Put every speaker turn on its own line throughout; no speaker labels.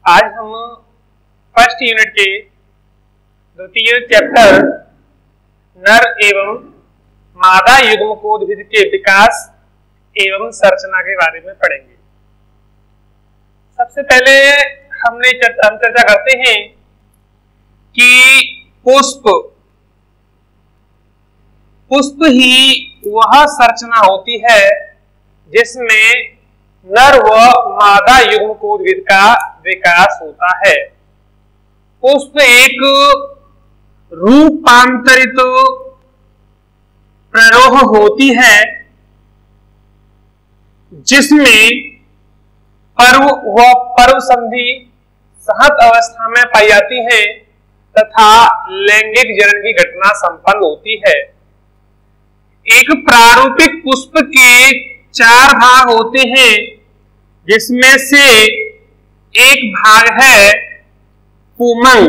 आज हम first unit के द्वितीय चैप्टर नर एवं मादा युग्मकोद्भिद के विकास एवं संरचना के बारे में पढ़ेंगे। सबसे पहले हम चर्चा करते हैं कि पुष्प ही वह संरचना होती है जिसमें नर व मादा युग्मकोद्भिद का विकास होता है। पुष्प एक रूपांतरित प्ररोह होती है जिसमें पर्व व पर्व संधि सहत अवस्था में पाई जाती है तथा लैंगिक जनन की घटना संपन्न होती है। एक प्रारूपिक पुष्प के 4 भाग होते हैं जिसमें से एक भाग है पुमंग।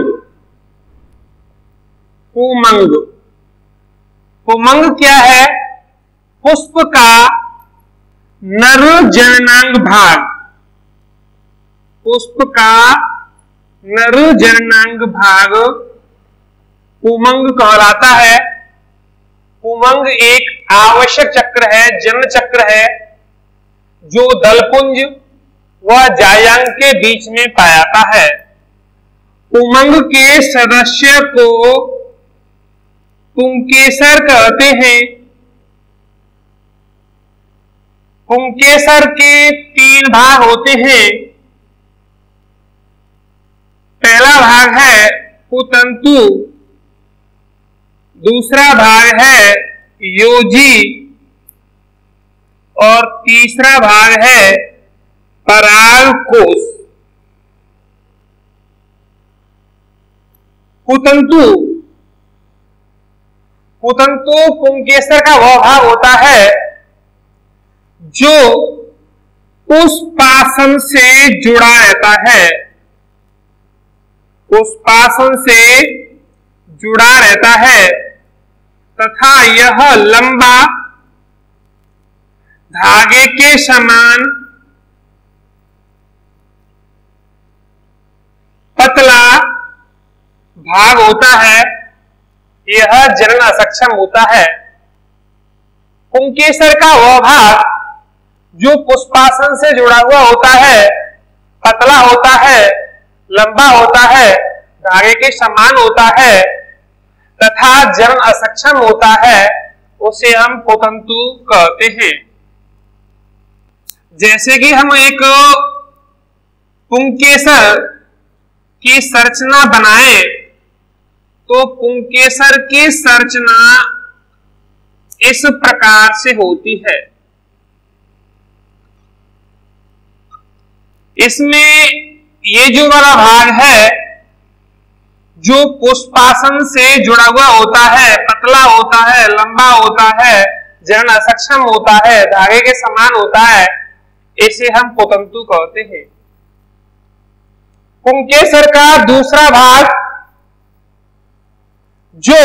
पुमंग क्या है? पुष्प का नर जननांग भाग। पुष्प का नर जननांग भाग पुमंग कहलाता है। पुमंग एक आवश्यक चक्र है, जनन चक्र है जो दलपुंज व जायांग के बीच में पाया जाता है। पुमंग के सदस्य को पुंकेसर कहते हैं। पुंकेसर के 3 भाग होते हैं। पहला भाग है पुतंतु, दूसरा भाग है योजी और तीसरा भाग है परागकोश। पुतंतु पुंकेसर का वह भाग होता है जो पुष्पासन से जुड़ा रहता है। पुष्पासन से जुड़ा रहता है तथा यह लंबा धागे के समान पतला भाग होता है। यह जनन असक्षम होता है। पुंकेसर का वह भाग जो पुष्पासन से जुड़ा हुआ होता है, पतला होता है, लंबा होता है, धागे के समान होता है तथा जनन असक्षम होता है, उसे हम पुतंतु कहते हैं। जैसे कि हम एक पुंकेसर की संरचना बनाए तो पुंकेसर की संरचना इस प्रकार से होती है। इसमें ये जो वाला भाग है जो पुष्पासन से जुड़ा हुआ होता है, पतला होता है, लंबा होता है, जनन असक्षम होता है, धागे के समान होता है, इसे हम पुतंतु कहते हैं। पुंकेसर का दूसरा भाग जो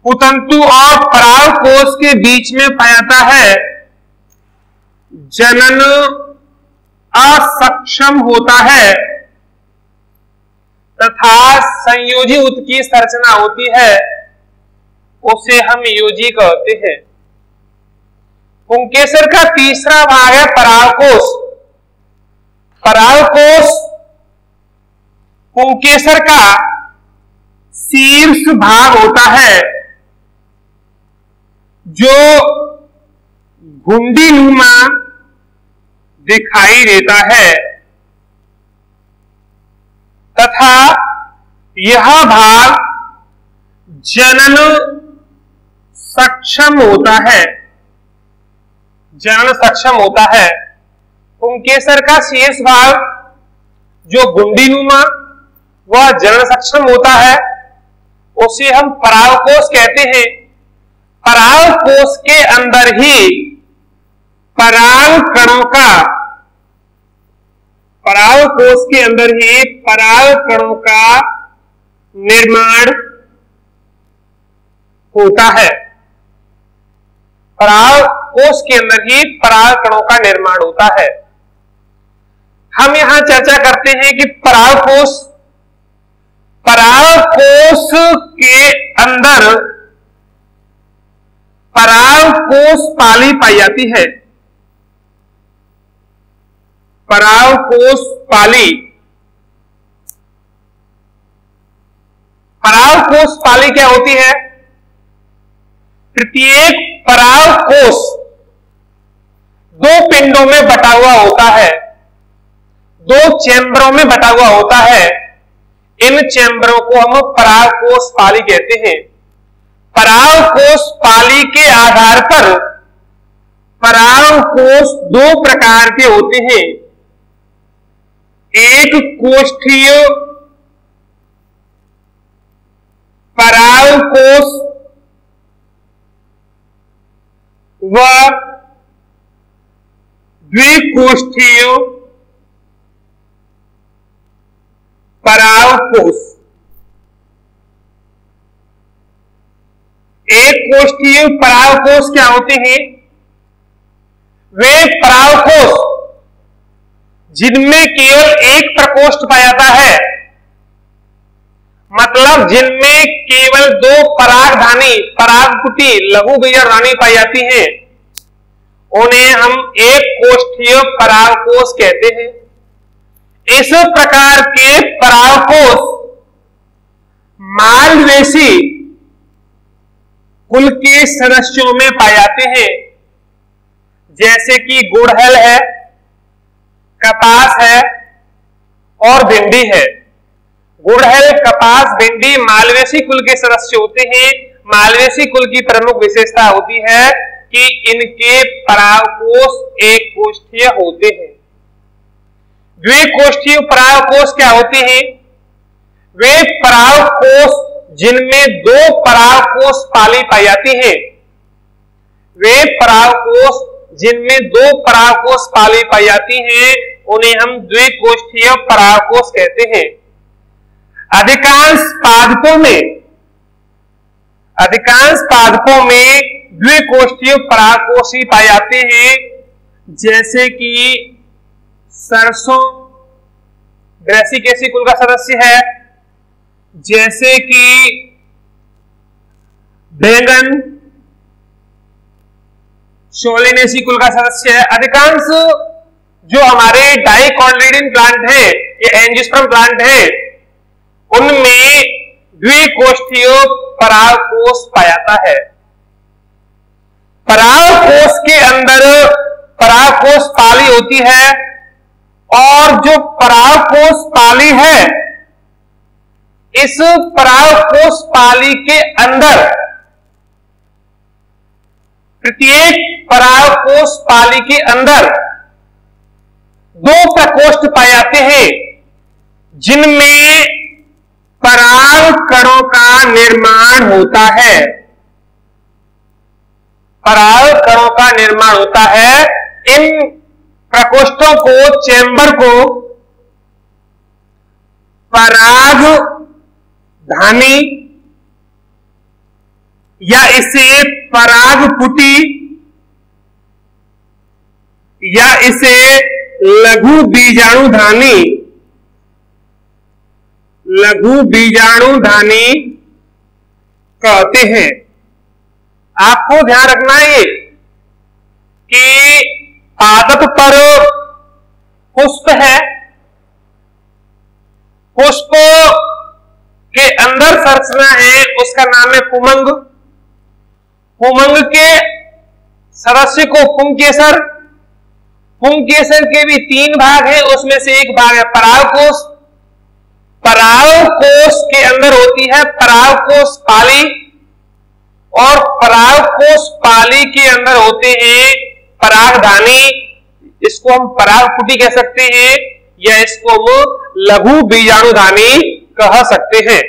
पुतंतु और परागकोश के बीच में पाया जाता है, जनन असक्षम होता है तथा संयोजी उत्त की संरचना होती है, उसे हम योजी कहते हैं। पुंकेसर का तीसरा भाग है परागकोश। परागकोश पुंकेसर का शीर्ष भाग होता है जो घुंडीनुमा दिखाई देता है तथा यह भाग जनन सक्षम होता है। जनन सक्षम होता है। पुंकेसर का शीर्ष भाग जो घुंडीनुमा वह जनन सक्षम होता है, उसे हम परागकोश कहते हैं। परागकोश के अंदर ही परागकोश के अंदर ही परागकणों का निर्माण होता है। परागकोश के अंदर ही परागकणों का निर्माण होता है। हम यहां चर्चा करते हैं कि परागकोश के अंदर परागकोश पाली पाई जाती है। परागकोश पाली क्या होती है? प्रत्येक परागकोश दो पिंडों में बटा हुआ होता है, दो चैम्बरों में बटा हुआ होता है। इन चैम्बरों को हम परागकोश पाली कहते हैं। परागकोश पाली के आधार पर परागकोश दो प्रकार के होते हैं, एक कोष्ठीय परागकोश व द्विकोष्ठीय परागकोश। एक कोष्ठीय परागकोश क्या होते हैं? वे परागकोश जिनमें केवल एक प्रकोष्ठ पाया जाता है, मतलब जिनमें केवल दो परागधानी परागपुटी लघु बीजाणु पाई जाती हैं, उन्हें हम एक कोष्ठीय परागकोश कहते हैं। इस प्रकार के परागकोश मालवेसी कुल के सदस्यों में पाए जाते हैं, जैसे कि गुड़हल है, कपास है और भिंडी है। गुड़हल, कपास, भिंडी मालवेसी कुल के सदस्य होते हैं। मालवेसी कुल की प्रमुख विशेषता होती है कि इनके परागकोश एक कोष्ठीय होते हैं। द्विकोष्ठीय परागकोश क्या होते हैं? वे परागकोश जिनमें दो परागकोश पाली पाई जाती है। वे परागकोश जिनमें दो परागकोश पाली पाई जाती हैं, उन्हें हम द्विकोष्ठीय परागकोश कहते हैं। अधिकांश पादपों में द्विकोष्ठीय परागकोश ही पाए जाते हैं, जैसे कि सरसों ब्रैसिकेसी कुल का सदस्य है, जैसे कि बैंगन सोलेनेसी कुल का सदस्य है। अधिकांश जो हमारे डाइकोटिलेडोन प्लांट है या एंजियोस्पर्म प्लांट है, उनमें द्विकोष्ठीय परागकोश पाया जाता है। परागकोश के अंदर परागकोश पाली होती है, और जो परागकोश पाली है, इस परागकोश पाली के अंदर प्रत्येक परागकोश पाली के अंदर दो प्रकोष्ठ पाए जाते हैं, जिनमें पराग कणों का निर्माण होता है। पराग कणों का निर्माण होता है। इन प्रकोष्ठों को, चैम्बर को परागधानी या इसे परागपुटी या इसे लघु बीजाणुधानी कहते हैं। आपको ध्यान रखना है कि पादप पर पुष्प है, पुष्प के अंदर संरचना है, उसका नाम है पुमंग। पुमंग के सदस्य को पुंकेसर। पुंकेसर के भी तीन भाग हैं, उसमें से एक भाग है परागकोश। परागकोश के अंदर होती है परागकोश पाली, और परागकोश पाली के अंदर होते हैं परागधानी। इसको हम परागपुटी कह सकते हैं, या इसको हम लघु बीजाणुधानी कह सकते हैं।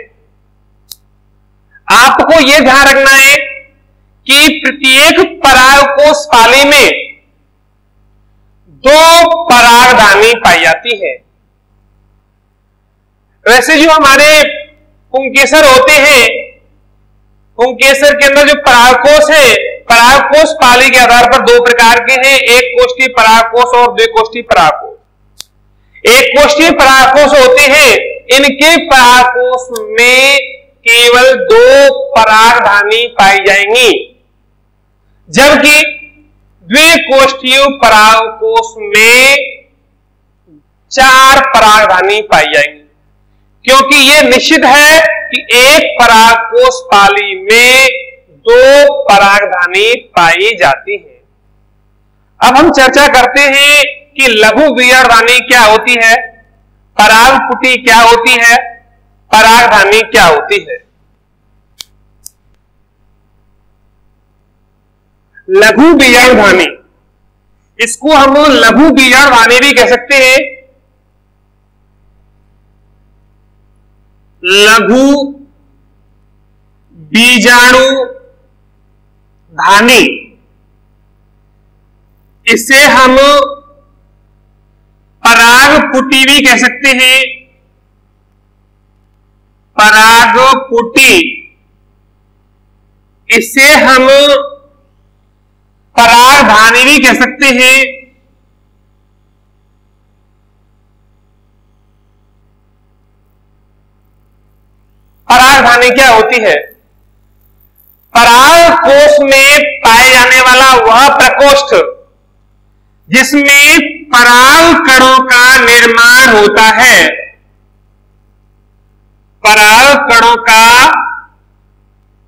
आपको यह ध्यान रखना है कि प्रत्येक परागकोश पाली में दो परागधानी पाई जाती है। वैसे जो हमारे पुंकेसर होते हैं, पुंकेसर के अंदर जो परागकोश है, परागकोश पाली के आधार पर दो प्रकार के हैं, एक कोष्ठी परागकोश और द्विकोष्ठी परागकोश। एक कोष्ठीय परागकोश होते हैं, इनके परागकोश में केवल 2 परागधानी पाई जाएंगी, जबकि द्विकोष्ठीय परागकोश में 4 परागधानी पाई जाएंगी, क्योंकि यह निश्चित है कि एक परागकोश पाली में 2 परागधानी पाई जाती है। अब हम चर्चा करते हैं कि लघु बीजधानी क्या होती है, परागपुटी क्या होती है, परागधानी क्या होती है। लघु बीजधानी, इसको हम लघु बीजधानी भी कह सकते हैं। लघु बीजाणु धानी, इसे हम परागपुटी भी कह सकते हैं। परागपुटी, इसे हम परागधानी भी कह सकते हैं। परागधानी क्या होती है? परागकोश में पाए जाने वाला वह प्रकोष्ठ जिसमें पराग कणों का निर्माण होता है। पराग कणों का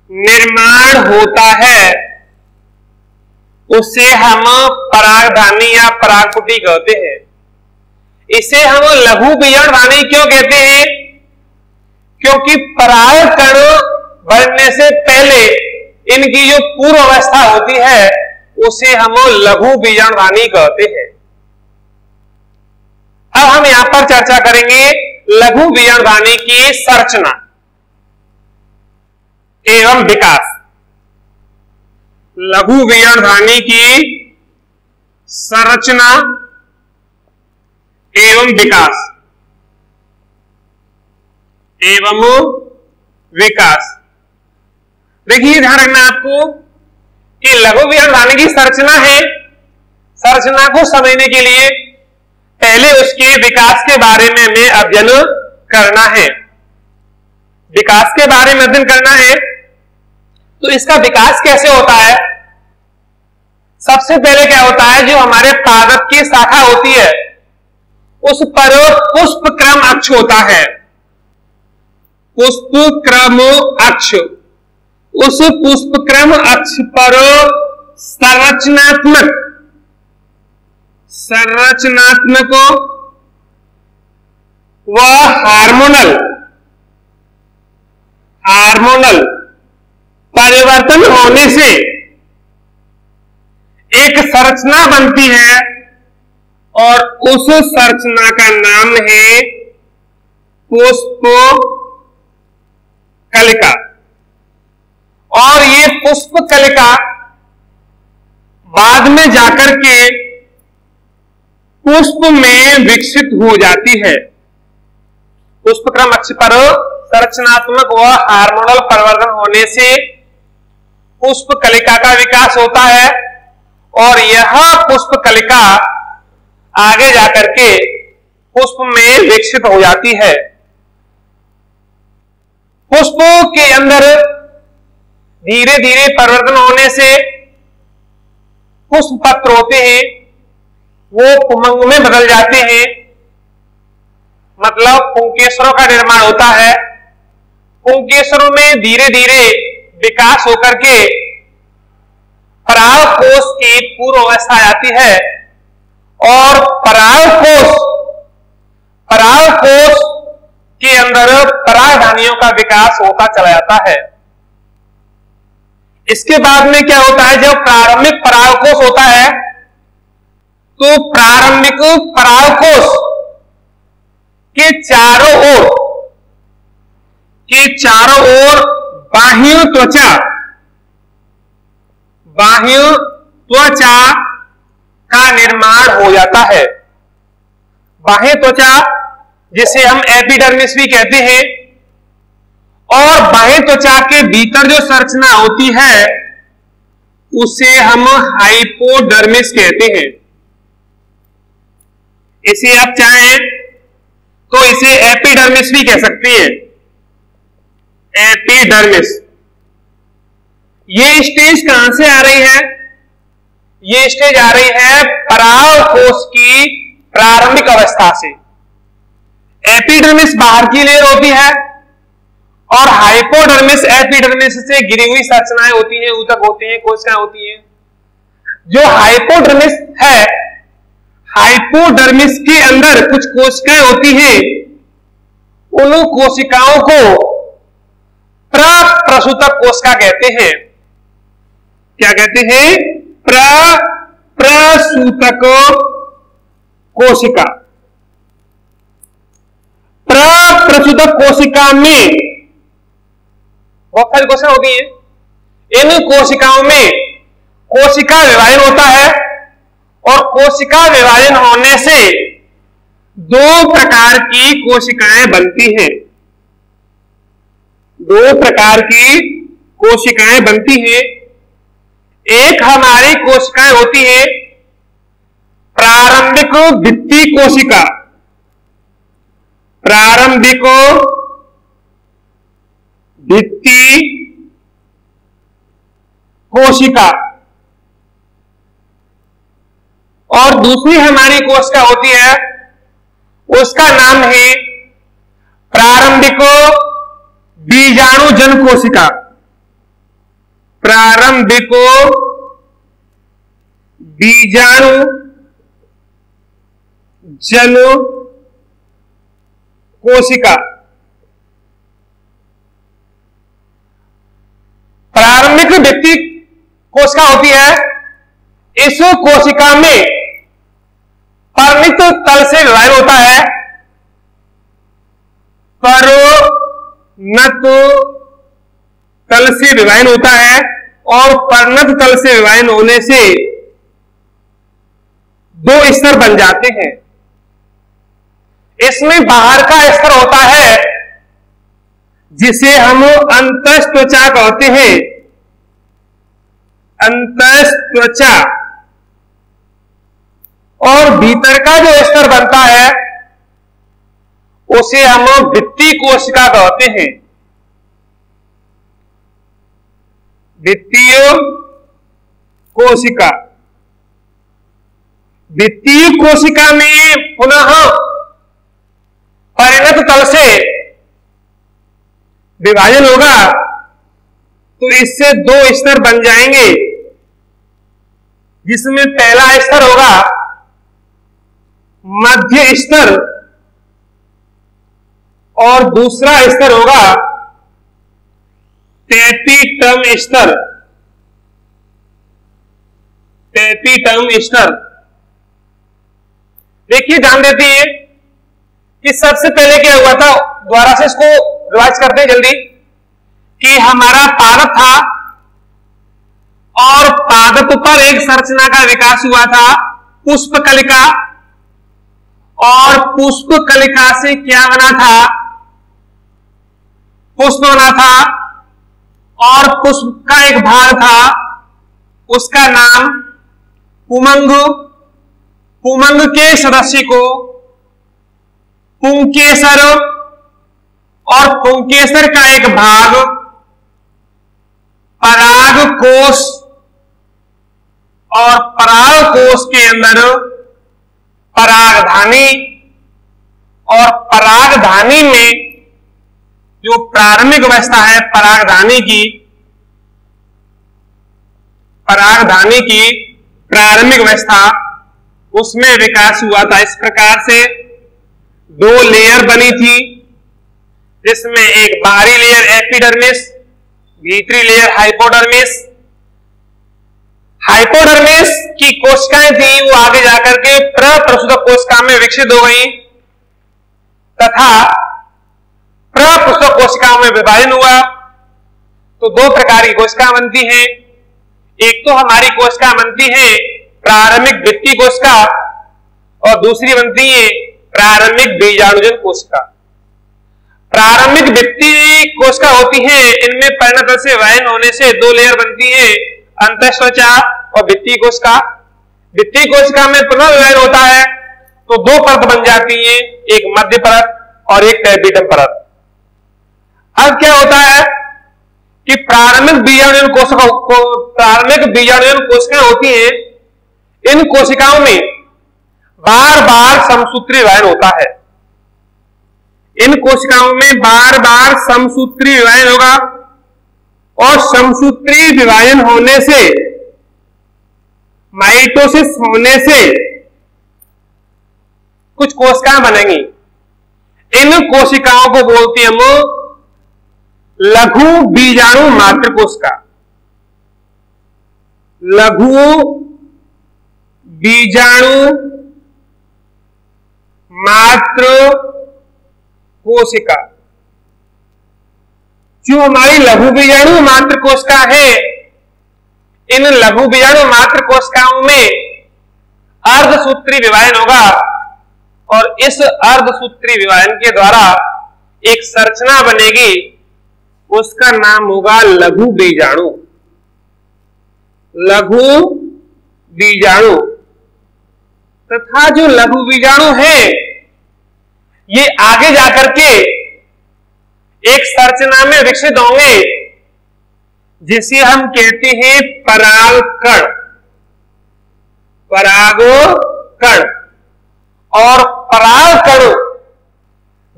निर्माण होता है, उसे हम परागधानी या परागपुटी कहते हैं। इसे हम लघु बीजधानी क्यों कहते हैं? क्योंकि पराग कण बढ़ने से पहले इनकी जो पूर्व अवस्था होती है उसे हम लघु बीजधानी कहते हैं। अब हम यहां पर चर्चा करेंगे लघु बीजधानी की संरचना एवं विकास। लघु बीजधानी की संरचना एवं विकास एवं विकास। देखिए, ध्यान रखना आपको कि लघु बीजधानी की संरचना है। संरचना को समझने के लिए पहले उसके विकास के बारे में हमें अध्ययन करना है। विकास के बारे में अध्ययन करना है तो इसका विकास कैसे होता है? सबसे पहले क्या होता है, जो हमारे पादप की शाखा होती है उस पर पुष्पक्रम अक्ष होता है। पुष्पक्रम अक्ष, उस पुष्पक्रम अक्ष पर संरचनात्मक व हार्मोनल परिवर्तन होने से एक संरचना बनती है और उस संरचना का नाम है पुष्प कलिका। और ये पुष्प कलिका बाद में जाकर के पुष्प में विकसित हो जाती है। पुष्पक्रम अक्ष पर संरचनात्मक व हार्मोनल परिवर्तन होने से पुष्प कलिका का विकास होता है और यह पुष्प कलिका आगे जाकर के पुष्प में विकसित हो जाती है। पुष्पों के अंदर धीरे धीरे परिवर्तन होने से पुष्प पत्र होते हैं वो पुंमंग में बदल जाते हैं, मतलब पुंकेसरों का निर्माण होता है। पुंकेसरों में धीरे धीरे विकास होकर के परागकोश की पूर्व अवस्था आती है और परागकोश के अंदर परागधानियों का विकास होता चला जाता है। इसके बाद में क्या होता है, जब प्रारंभिक परागकोश होता है तो प्रारंभिक परागकोश के चारों ओर बाह्य त्वचा का निर्माण हो जाता है। बाह्य त्वचा जिसे हम एपिडर्मिस भी कहते हैं, और बाह्य त्वचा के भीतर जो संरचना होती है उसे हम हाइपोडर्मिस कहते हैं। इसे आप चाहें तो इसे एपिडर्मिस भी कह सकते हैं, एपिडर्मिस। ये स्टेज कहां से आ रही है? ये स्टेज आ रही है पराग कोश की प्रारंभिक अवस्था से। एपिडर्मिस बाहर की लेयर होती है और हाइपोडर्मिस एपिडर्मिस से घिरी हुई संरचनाएं होती हैं, ऊतक होते हैं, कोशिकाएं होती हैं। जो हाइपोडर्मिस है, हाइपोडर्मिस के अंदर कुछ कोशिकाएं होती हैं, उन कोशिकाओं को प्रसूतक कोशिका कहते हैं। क्या कहते हैं? प्रसूतक कोशिका। प्रसूतक कोशिका में बहुत सारी कोशिकाएं होती हैं। इन कोशिकाओं में कोशिका विभाजन होता है और कोशिका विभाजन होने से दो प्रकार की कोशिकाएं बनती हैं। दो प्रकार की कोशिकाएं बनती हैं। एक हमारी कोशिकाएं होती है प्रारंभिक भित्ति कोशिका, प्रारंभिक भित्ति कोशिका, और दूसरी हमारी कोशिका होती है, उसका नाम है प्रारंभिक बीजाणुजन कोशिका, प्रारंभिक बीजाणुजन कोशिका। प्रारंभिक भित्ति कोशिका होती है, इस कोशिका में परिणत तल से विभाजन होता है, परिणत तल से विभाजन होता है, और परिणत तल से विभाजन होने से दो स्तर बन जाते हैं। इसमें बाहर का स्तर होता है जिसे हम अंतःत्वचा कहते हैं, अंतःत्वचा, और भीतर का जो स्तर बनता है उसे हम भित्ति कोशिका कहते हैं, भित्तीय कोशिका। भित्तीय कोशिका में पुनः परिणत तल से विभाजन होगा तो इससे दो स्तर बन जाएंगे, जिसमें पहला स्तर होगा मध्य स्तर और दूसरा स्तर होगा टेपिटम स्तर, टेपिटम स्तर। देखिए, ध्यान देते हैं कि सबसे पहले क्या हुआ था, दोबारा से इसको रिवाइज करते हैं जल्दी, कि हमारा पादप था और पादप पर एक संरचना का विकास हुआ था, पुष्पकलिका, और पुष्पकलिका से क्या बना था? पुष्प बना था, और पुष्प का एक भाग था, उसका नाम पुमंग। पुमंग के सदस्य को पुंकेसर, और पुंकेसर का एक भाग परागकोश, और परागकोश के अंदर परागधानी, और परागधानी में जो प्रारंभिक अवस्था है परागधानी की, परागधानी की प्रारंभिक अवस्था, उसमें विकास हुआ था। इस प्रकार से दो लेयर बनी थी, जिसमें एक बाहरी लेयर एपिडर्मिस, भीतरी लेयर हाइपोडर्मिस। हाइपोडर्मिस की कोशिकाएं थी, वो आगे जाकर के प्रसूतक कोशिका में विकसित हो गई तथा प्रसूतक कोशिकाओं में विभाजन हुआ। तो दो प्रकार की कोशिका बनती हैं। एक तो हमारी कोशिका बनती है प्रारंभिक भित्ति कोशिका, और दूसरी बनती है प्रारंभिक बीजाणुजन कोशिका। प्रारंभिक भित्ति कोशिका होती है, इनमें परिणत से विभाजन होने से दो लेयर बनती है, अंतःत्वचा और भित्ति कोशिका। भित्ति कोशिका में पुनः विभाजन होता है तो दो परत बन जाती है, एक मध्य परत और एक टैपिटम परत। अब क्या होता है कि प्रारंभिक बीजाणुजन कोशिकाएं होती हैं, इन कोशिकाओं में बार बार समसूत्री विभाजन होता है। इन कोशिकाओं में बार बार समसूत्री विभाजन होगा और समसूत्री विभाजन होने से, माइटोसिस होने से कुछ कोशिकाएं बनेंगी। इन कोशिकाओं को बोलते हैं हम लघु बीजाणु मात्र कोशिका। लघु बीजाणु मात्र कोशिका। जो हमारी लघु बीजाणु मात्र कोशिका है, इन लघु बीजाणु मात्र कोशिकाओं में अर्धसूत्री विभाजन होगा और इस अर्धसूत्री विभाजन के द्वारा एक संरचना बनेगी, उसका नाम होगा लघु बीजाणु। लघु बीजाणु। तथा जो लघु बीजाणु है, ये आगे जाकर के एक संरचना में विकसित होंगे जिसे हम कहते हैं परागकण। परागकण। और परागकण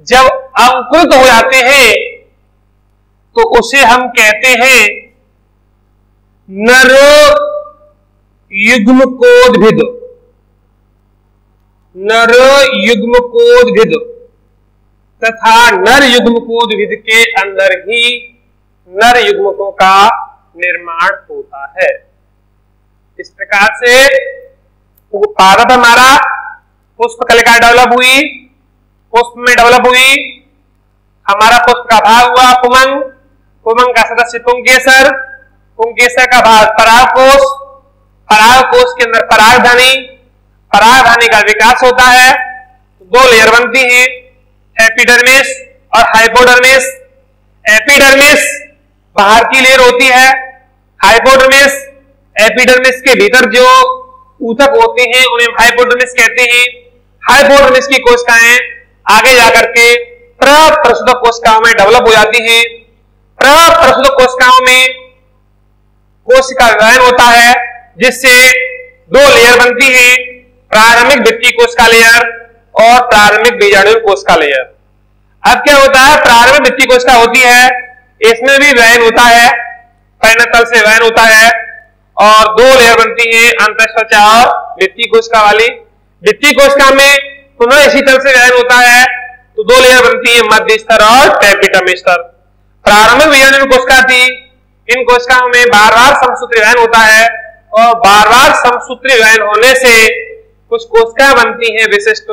जब अंकुरित हो जाते हैं तो उसे हम कहते हैं नर युग्मकोद्भिद। नर युग्मकोद्भिद। तथा नर युग्मकोद्भिद के अंदर ही नर युग्मकों का निर्माण होता है। इस प्रकार से पादप हमारा पुष्पकलिका डेवलप हुई, पुष्प में डेवलप हुई, हमारा पुष्प का भाग हुआ पुमंग, पुमंग का सदस्य पुंकेसर, पुंकेसर का भाग परागकोश, परागकोश के अंदर परागधानी, परागधानी का विकास होता है, दो लेयर बनती हैं, एपिडर्मिस और हाइपोडर्मिस। एपिडर्मिस बाहर की लेयर होती है, हाइपोडर्मिस एपिडर्मिस के भीतर जो ऊतक होते हैं उन्हें हाइपोडर्मिस कहते हैं। हाइपोडर्मिस की कोशिकाएं आगे जाकर के प्रप्रसूत कोशिकाओं में डेवलप हो जाती हैं। प्रप्रसूत कोशिकाओं में कोशिका विभाजन होता है जिससे दो लेयर बनती है, प्रारंभिक द्वितीय कोशिका लेयर और प्रारंभिक बीजाणु कोशिका लेयर। अब क्या होता है, प्रारंभिक द्वितीय कोशिका होती है, इसमें भी विभाजन होता है, परिणतल से विभाजन होता है और दो लेयर बनती है, अंतःस्त्वचा और द्वितीय कोशिका वाली। द्वितीय कोशिका में पुनः इसी तरह से विभाजन होता है तो दो लेयर बनती है, मध्य स्तर और टैपिटम स्तर। प्रारंभिक बीजाणु कोशिका थी, इन कोशिकाओं में बार बार समसूत्री विभाजन होता है और बार बार समसूत्री विभाजन होने से कुछ कोशिका बनती हैं विशिष्ट,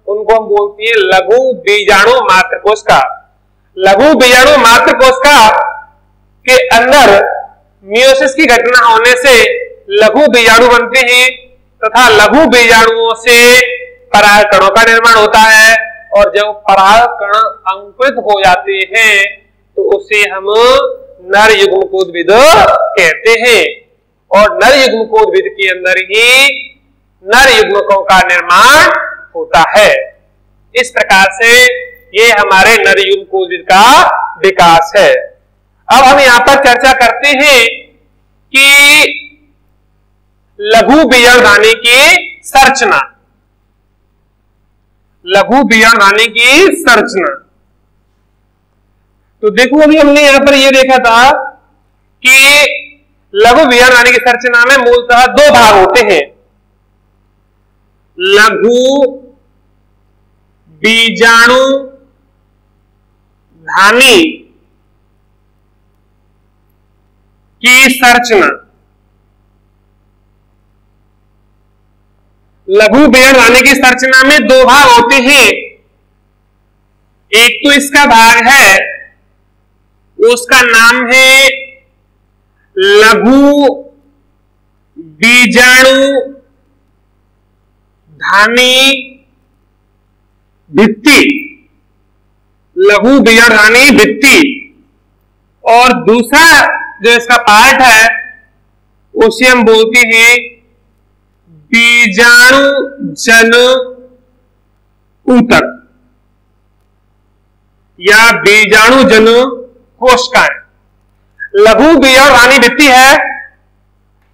उनको हम बोलते हैं लघु बीजाणु मात्र कोशिका। लघु बीजाणु मात्र कोशिका के अंदर मियोसिस की घटना होने से लघु बीजाणु बनते हैं तथा लघु बीजाणुओं से परागकणों का निर्माण होता है और जब परागकण अंकुरित हो जाते हैं तो उसे हम नर युग्मकोद्भिद कहते हैं और नर युग्मकोद्भिद के अंदर ही नर युग्मकों का निर्माण होता है। इस प्रकार से ये हमारे नर युग्मकोद्भिद का विकास है। अब हम यहां पर चर्चा करते हैं कि लघु बीजाणुधानी की संरचना। लघु बीजाणुधानी की संरचना तो देखो, अभी हमने यहां पर यह देखा था कि लघु बीजाणुधानी की संरचना में मूलतः दो भाग होते हैं, लघु बीजाणु धानी की संरचना। लघु बीजाणुधानी की संरचना में दो भाग होते हैं, एक तो इसका भाग है, उसका नाम है लघु बीजाणु धानी भित्ति। लघु बीजाणुधानी भित्ति। और दूसरा जो इसका पार्ट है उसे हम बोलते हैं बीजाणु जन ऊतक। या बीजाणुजन कोशिकाएं। लघु बीजाणुधानी भित्ति है।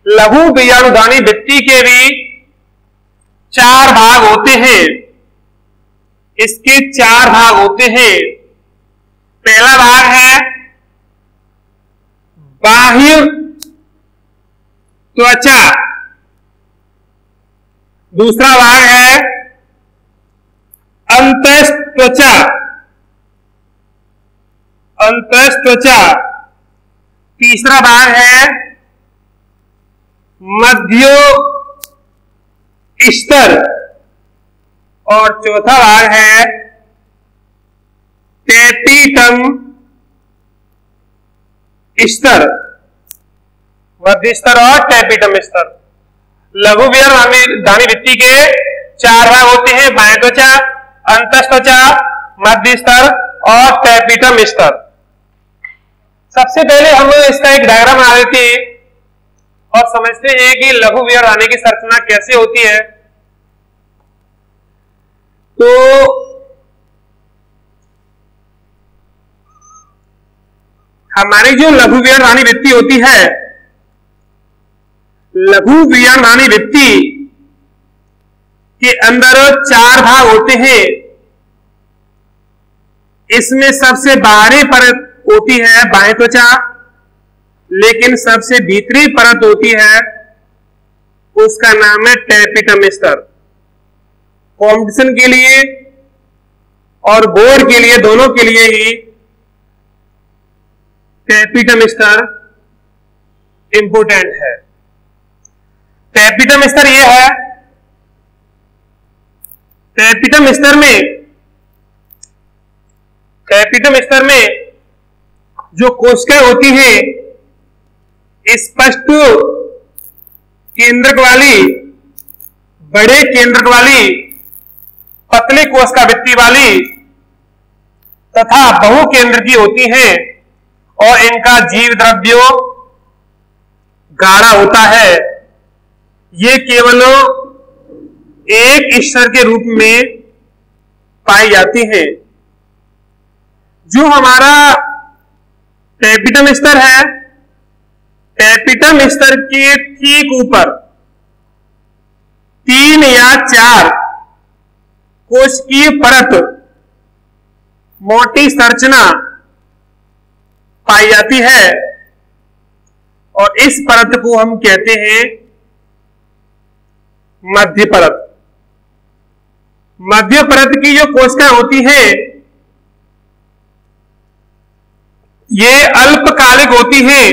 लघु बीजाणुधानी भित्ति के भी 4 भाग होते हैं। इसके 4 भाग होते हैं। पहला भाग है बाह्य त्वचा, दूसरा भाग है अंतस्त्वचा, अंतस्त्वचा, तीसरा भाग है मध्य स्तर और चौथा भाग है टेपिटम स्तर, मध्य स्तर और टेपिटम स्तर। लघु बीजाणुधानी भित्ति के 4 भाग होते हैं, बाह्य त्वचा, अंतस्त्वचा, मध्य स्तर और टेपिटम स्तर। सबसे पहले हम इसका एक डायग्राम बना देते हैं और समझते हैं कि लघु बीजाणुधानी की संरचना कैसे होती है। तो हमारी जो लघु बीजाणुधानी भित्ति होती है, लघु बीजाणुधानी भित्ति के अंदर 4 भाग होते हैं। इसमें सबसे बाहरी परत होती है बाह्य त्वचा, लेकिन सबसे भीतरी परत होती है, उसका नाम है टेपिटम स्तर। कॉम्पिटिशन के लिए और बोर्ड के लिए, दोनों के लिए ही टेपिटम स्तर इंपोर्टेंट है। टेपिटम स्तर यह है। टेपिटम स्तर में जो कोशिकाएं होती हैं, स्पष्ट केंद्रक वाली, बड़े केंद्रक वाली, पतले कोशिका भित्ति वाली तथा बहु केंद्र की होती हैं और इनका जीव द्रव्य गाढ़ा होता है। ये केवल एक स्तर के रूप में पाई जाती हैं। जो हमारा टेपिटम स्तर है, टेपिटम स्तर के ठीक ऊपर 3 या 4 कोशिकीय परत, मोटी संरचना पाई जाती है और इस परत को हम कहते हैं मध्य परत। मध्य परत की जो कोशिकाएं होती हैं, ये अल्पकालिक होती हैं।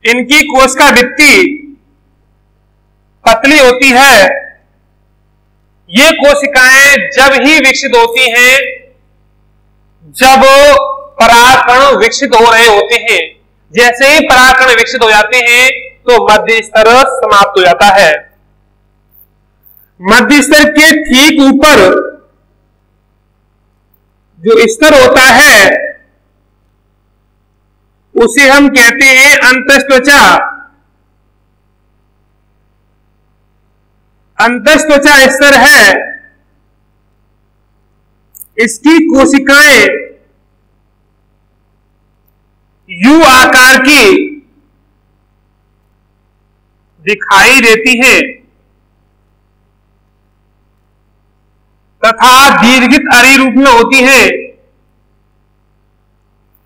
इनकी कोशिका भित्ति पतली होती है। ये कोशिकाएं जब ही विकसित होती हैं जब परागकण विकसित हो रहे होते हैं। जैसे ही परागकण विकसित हो जाते हैं तो मध्य स्तर समाप्त हो जाता है। मध्य स्तर के ठीक ऊपर जो स्तर होता है उसे हम कहते हैं अंतस्त्वचा। अंतस्त्वचा स्तर है। इसकी कोशिकाएं यू आकार की दिखाई देती हैं तथा दीर्घित अरी रूप में होती हैं।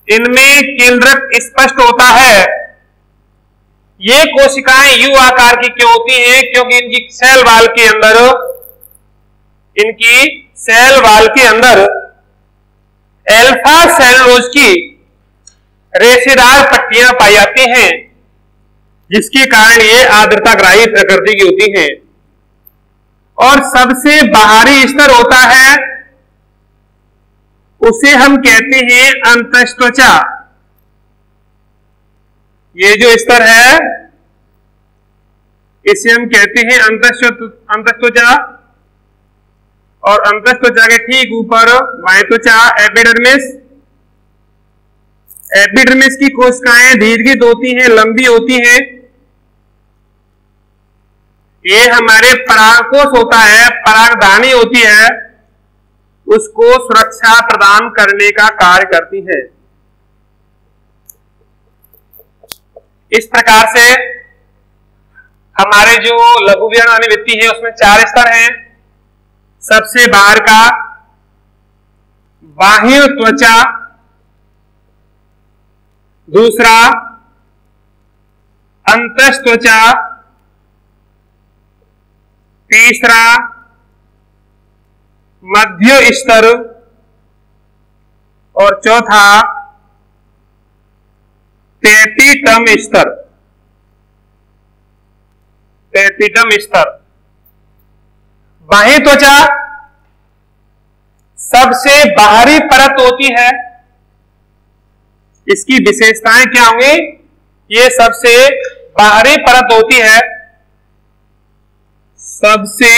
इनमें केंद्रक स्पष्ट होता है। ये कोशिकाएं यू आकार की क्यों होती हैं? क्योंकि इनकी सेल वाल के अंदर अल्फा सेलुलोज की रेशेदार पट्टियां पाई जाती हैं, जिसके कारण ये आर्द्रताग्राही प्रकृति की होती हैं। और सबसे बाहरी स्तर होता है, उसे हम कहते हैं अंतस्त्वचा। ये जो स्तर है इसे हम कहते हैं अंतस्त्वचा। और अंतस्त्वचा के ठीक ऊपर बाह्यत्वचा, एपिडर्मिस। एपिडर्मिस की कोशिकाएं दीर्घित होती हैं, लंबी होती हैं। ये हमारे परागकोश होता है, परागधानी होती है। उसको सुरक्षा प्रदान करने का कार्य करती हैं। इस प्रकार से हमारे जो लघु विवरण वाली वृत्ति है उसमें 4 स्तर हैं। सबसे बाहर का बाह्य त्वचा, दूसरा अंतस्त्वचा, तीसरा मध्य स्तर और चौथा टेपिटम स्तर। टेपिटम स्तर। बाह्य त्वचा सबसे बाहरी परत होती है। इसकी विशेषताएं क्या होंगी? ये सबसे बाहरी परत होती है। सबसे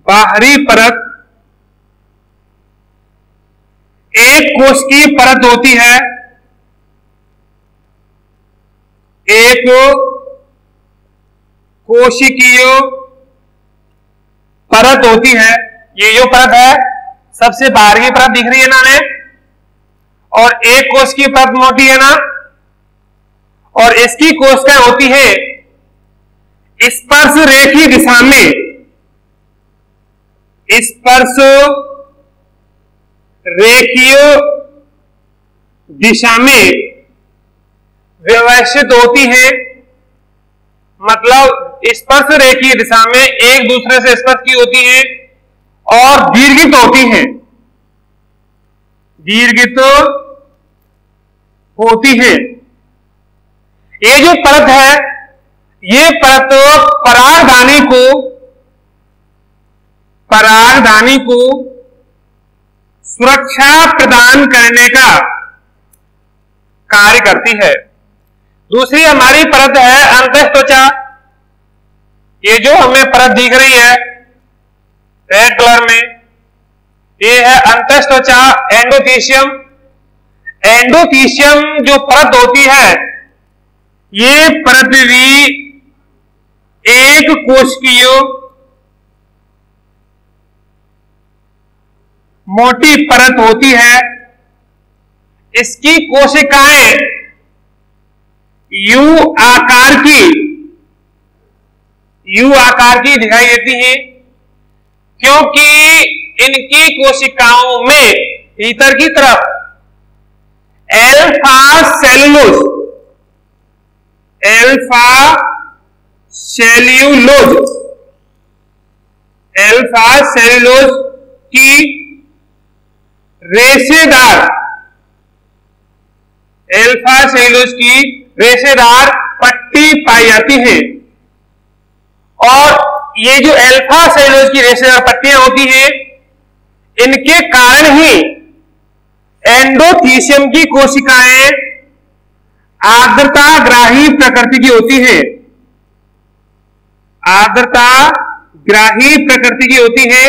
बाहरी परत एक कोश की परत होती है। एक कोशिकीय परत होती है। ये जो परत है सबसे बाहर की परत दिख रही है ना हमें, और एक कोश की परत मोटी है ना, और इसकी कोशिका होती है स्पर्श रेखीय दिशा में, स्पर्श रेखीय दिशा में व्यवस्थित होती है। मतलब स्पर्श रेखीय दिशा में एक दूसरे से स्पर्श की होती है और दीर्घित होती है। दीर्घित होती है। ये जो परत है, ये परत परागधानी को सुरक्षा प्रदान करने का कार्य करती है। दूसरी हमारी परत है अंतस्त्वचा। ये जो हमें परत दिख रही है रेड कलर में, ये है अंतस्त्वचा, एंडोथीशियम। एंडोथीशियम जो परत होती है, ये परत भी एक कोशिकीय मोटी परत होती है। इसकी कोशिकाएं यू आकार की दिखाई देती हैं, क्योंकि इनकी कोशिकाओं में भीतर की तरफ अल्फा सेल्यूलोज की रेशेदार पट्टी पाई जाती है। और ये जो अल्फा सेल्यूलोज की रेशेदार पट्टियां होती हैं, इनके कारण ही एंडोथीशियम की कोशिकाएं आर्द्रताग्राही प्रकृति की होती है। आर्द्रताग्राही प्रकृति की होती है,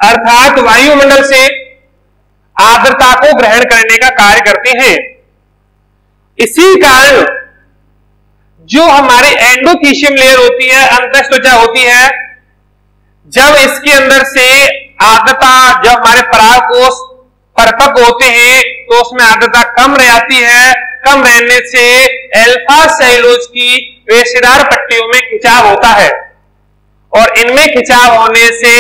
अर्थात वायुमंडल से आर्द्रता को ग्रहण करने का कार्य करते हैं। इसी कारण जो हमारी एंडोथीशियम लेयर होती है, अंतस्त्वचा होती है, जब इसके अंदर से आर्द्रता, जब हमारे परागकोश परिपक्व होते हैं तो उसमें आर्द्रता कम रह जाती है। कम रहने से अल्फा सेल्यूलोज की रेशेदार पट्टियों में खिंचाव होता है, और इनमें खिंचाव होने से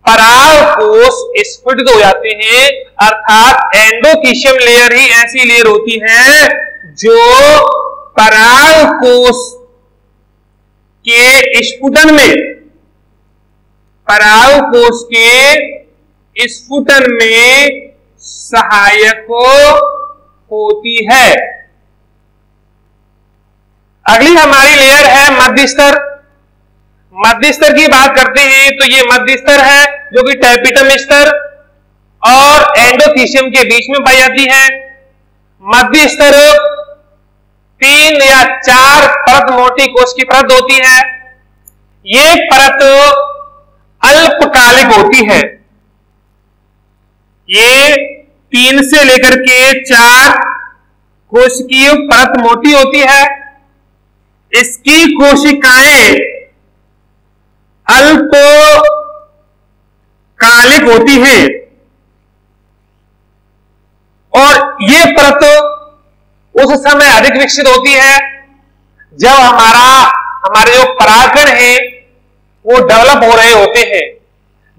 परागकोश स्फुटित हो जाते हैं। अर्थात एंडोथीशियम लेयर ही ऐसी लेयर होती है जो परागकोश के स्फुटन में सहायक होती है। अगली हमारी लेयर है मध्य स्तर। मध्य स्तर की बात करते हैं तो ये मध्य स्तर है जो कि टेपिटम स्तर और एंडोथीशियम के बीच में पाई जाती है। मध्य स्तर 3 या 4 परत मोटी कोश की परत होती है। ये परत अल्पकालिक होती है। ये 3 से लेकर के 4 कोशिकीय परत मोटी होती है। इसकी कोशिकाएं अधिक होती है और ये परत उस समय अधिक विकसित होती है जब हमारे जो परागकण है वो डेवलप हो रहे होते हैं।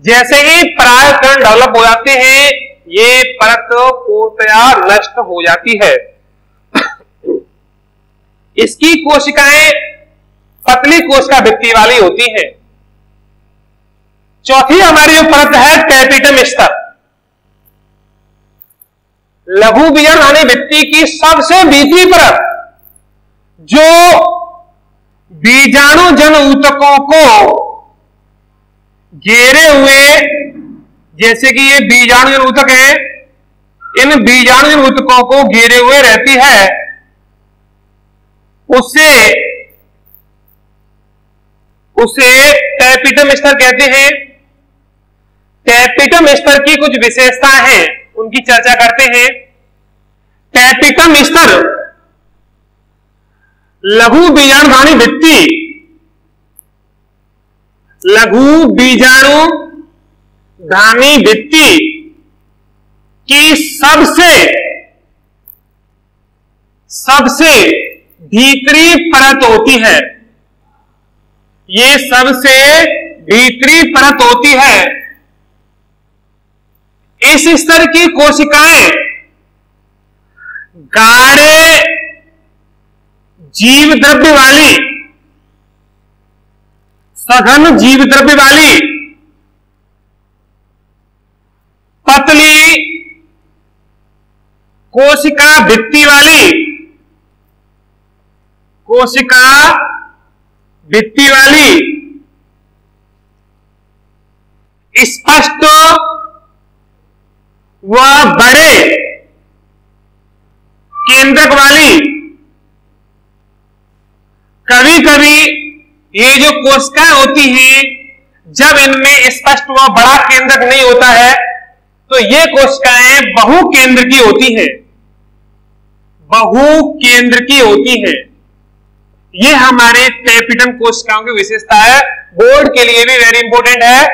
जैसे ही परागकण डेवलप हो जाते हैं ये परत पूर्णतया नष्ट हो जाती है। इसकी कोशिकाएं पतली कोशिका भित्ति वाली होती हैं। चौथी हमारी जो परत है टैपिटम स्तर, लघु बीजाणु भित्ति की सबसे भीतरी परत जो बीजाणु जन ऊतकों को घेरे हुए, जैसे कि ये बीजाणु जन ऊतक है, इन बीजाणु जन ऊतकों को घेरे हुए रहती है, उसे टैपिटम स्तर कहते हैं। टैपिटम स्तर की कुछ विशेषताएं हैं, उनकी चर्चा करते हैं। टैपिटम स्तर लघु बीजाणुधानी भित्ति, लघु बीजाणुधानी भित्ति की सबसे भीतरी परत होती है। ये सबसे भीतरी परत होती है। इस स्तर की कोशिकाएं गाढ़े जीव द्रव्य वाली, सघन जीव द्रव्य वाली, पतली कोशिका भित्ति वाली, स्पष्ट व बड़े केंद्रक वाली, कभी कभी ये जो कोशिकाएं होती हैं जब इनमें स्पष्ट व बड़ा केंद्रक नहीं होता है तो ये कोशिकाएं बहुकेंद्र की होती हैं, बहुकेंद्र की होती हैं। ये हमारे टैपिटम कोशिकाओं की विशेषता है। बोर्ड के लिए भी वेरी इंपॉर्टेंट है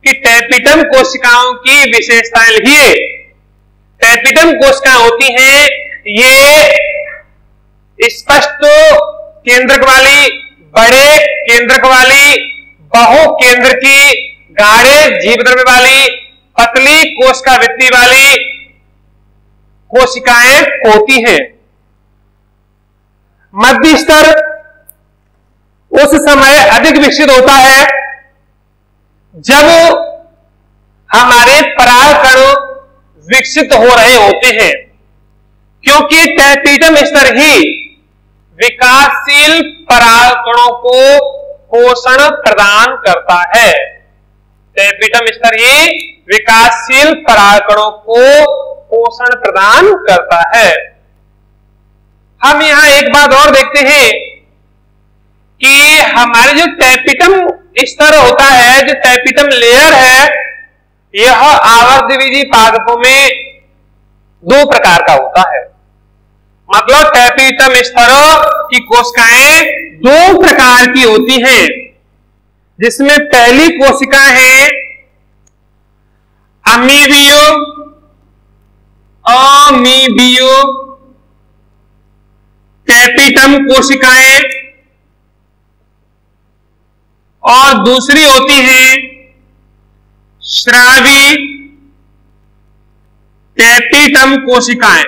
कि टैपिटम कोशिकाओं की विशेषताएं लिखिए। टैपिटम कोशिकाएं होती हैं ये स्पष्ट केंद्रक वाली, बड़े केंद्रक वाली, बहुकेंद्र की, गाढ़े जीवद्रव्य वाली, पतली कोशिका भित्ति वाली कोशिकाएं होती हैं। मध्य स्तर उस समय अधिक विकसित होता है जब हमारे परागकण विकसित हो रहे होते हैं, क्योंकि टैपिटम स्तर ही विकासशील परागकणों को पोषण प्रदान करता है। टैपिटम स्तर ही विकासशील परागकणों को पोषण प्रदान करता है। हम यहां एक बात और देखते हैं कि हमारे जो टैपिटम स्तर होता है, जो टैपिटम लेयर है, यह आवर्तद्विजीय पादपों में दो प्रकार का होता है। मतलब टैपिटम स्तर की कोशिकाएं दो प्रकार की होती हैं, जिसमें पहली कोशिका है अमीबियो टैपिटम कोशिकाएं और दूसरी होती है स्रावी टैपिटम कोशिकाएं।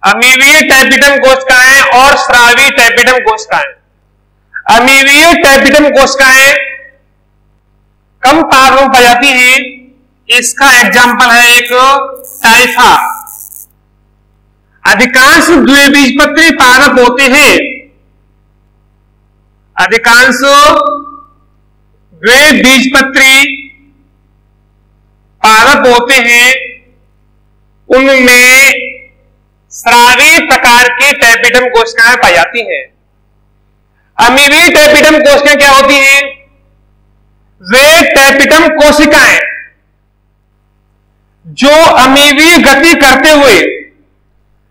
अमीबीय टैपिटम कोशिकाएं और स्रावी टैपिटम कोशिकाएं। अमीबीय टैपिटम कोशिकाएं कम पादपों में पाई जाती हैं। इसका एग्जाम्पल है एक टाइफा। अधिकांश द्विबीजपत्री पादप होते हैं, अधिकांश द्विबीजपत्री पादप होते हैं, उनमें स्रावी प्रकार की टैपिटम कोशिकाएं पाई जाती हैं। अमीबीय टैपिटम कोशिकाएं क्या होती हैं? वे टैपिटम कोशिकाएं जो अमीबीय गति करते हुए,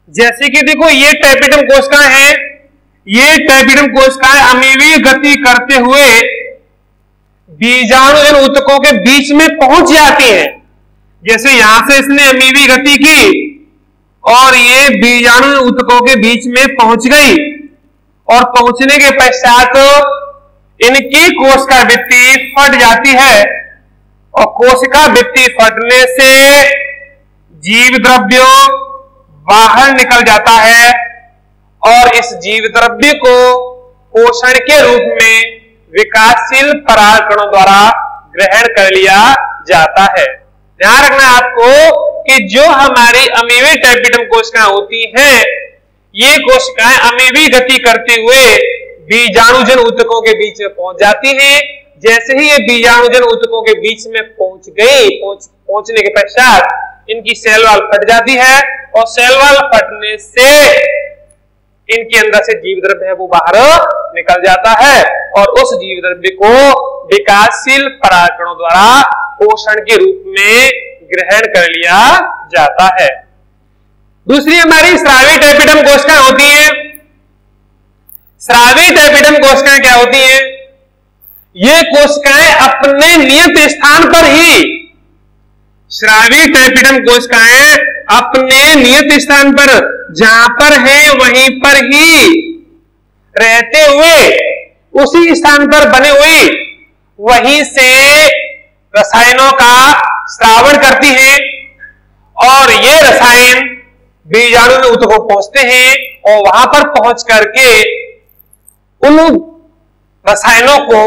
जैसे कि देखो ये टैपिटम कोशिकाएं हैं, ये टैपिटम कोशिकाएं अमीबीय गति करते हुए बीजाणुजन ऊतकों के बीच में पहुंच जाती हैं। जैसे यहां से इसने अमीबी गति की और ये बीजाणु ऊतकों के बीच में पहुंच गई और पहुंचने के पश्चात इनकी कोशिका भित्ति फट जाती है और कोशिका भित्ति फटने से जीव द्रव्य बाहर निकल जाता है और इस जीव द्रव्य को पोषण के रूप में विकासशील परागकणों द्वारा ग्रहण कर लिया जाता है। ध्यान रखना आपको कि जो हमारी अमीबी टाइपिडम कोशिकाएं होती हैं, ये कोशिकाएं अमीबी गति करते हुए बीजाणुजन ऊतकों के बीच में पहुंच जाती हैं। जैसे ही ये बीजाणुजन ऊतकों के बीच में पहुंच गई, पहुंचने के पश्चात इनकी सेल वॉल फट जाती है और सेल वॉल फटने से इनके अंदर से जीव द्रव्य है वो बाहर निकल जाता है और उस जीव द्रव्य को विकासशील परागकणों द्वारा पोषण के रूप में ग्रहण कर लिया जाता है। दूसरी हमारी स्रावी टाइपिडम कोशिकाएं होती हैं। स्रावी टाइपिडम कोशिकाएं क्या होती हैं? ये कोशिकाएं अपने नियत स्थान पर ही, स्रावी टाइपिडम कोशिकाएं अपने नियत स्थान पर जहां पर है वहीं पर ही रहते हुए उसी स्थान पर बने हुई वहीं से रसायनों का स्रावण करती हैं और ये रसायन बीजाणु ऊतकों को पहुंचते हैं और वहां पर पहुंच करके उन रसायनों को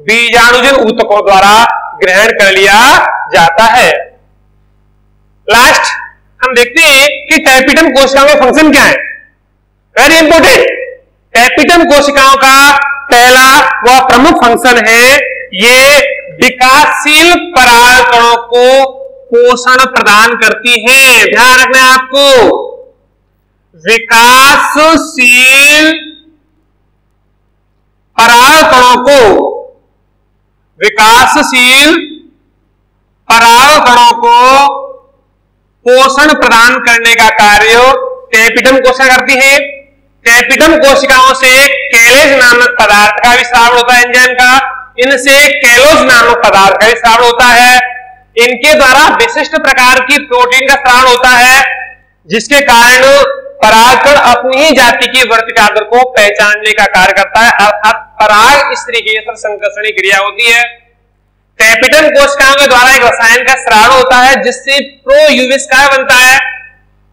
बीजाणुजन ऊतकों द्वारा ग्रहण कर लिया जाता है। लास्ट हम देखते हैं कि टाइपिडम कोशिकाओं का फंक्शन क्या है। वेरी इंपॉर्टेंट, टाइपिडम कोशिकाओं का पहला व प्रमुख फंक्शन है ये विकासशील परागकणों को पोषण प्रदान करती है। ध्यान रखना है आपको, विकासशील परागकणों को, विकासशील परागकणों को पोषण प्रदान करने का कार्य टाइपिडम कोशिका करती है। टाइपिडम कोशिकाओं से कैलेज नामक पदार्थ का भी स्राव होता है, एंजाइम का। इनसे कैलोज नामक पदार्थ का भी स्राव होता है। इनके द्वारा विशिष्ट प्रकार की प्रोटीन का स्राव होता है जिसके कारण परागकण अपनी ही जाति की वर्तिकाग्र को पहचानने का कार्य करता है, अर्थात पराग स्त्री की संकर्षणी क्रिया होती है। टाइपिडम कोशिकाओं के द्वारा एक रसायन का स्राव होता है जिससे प्रोयूविस्काय बनता है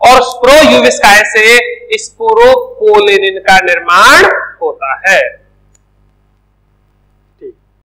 और प्रोयूविस्काय से स्पोरोपोलिन का निर्माण होता है।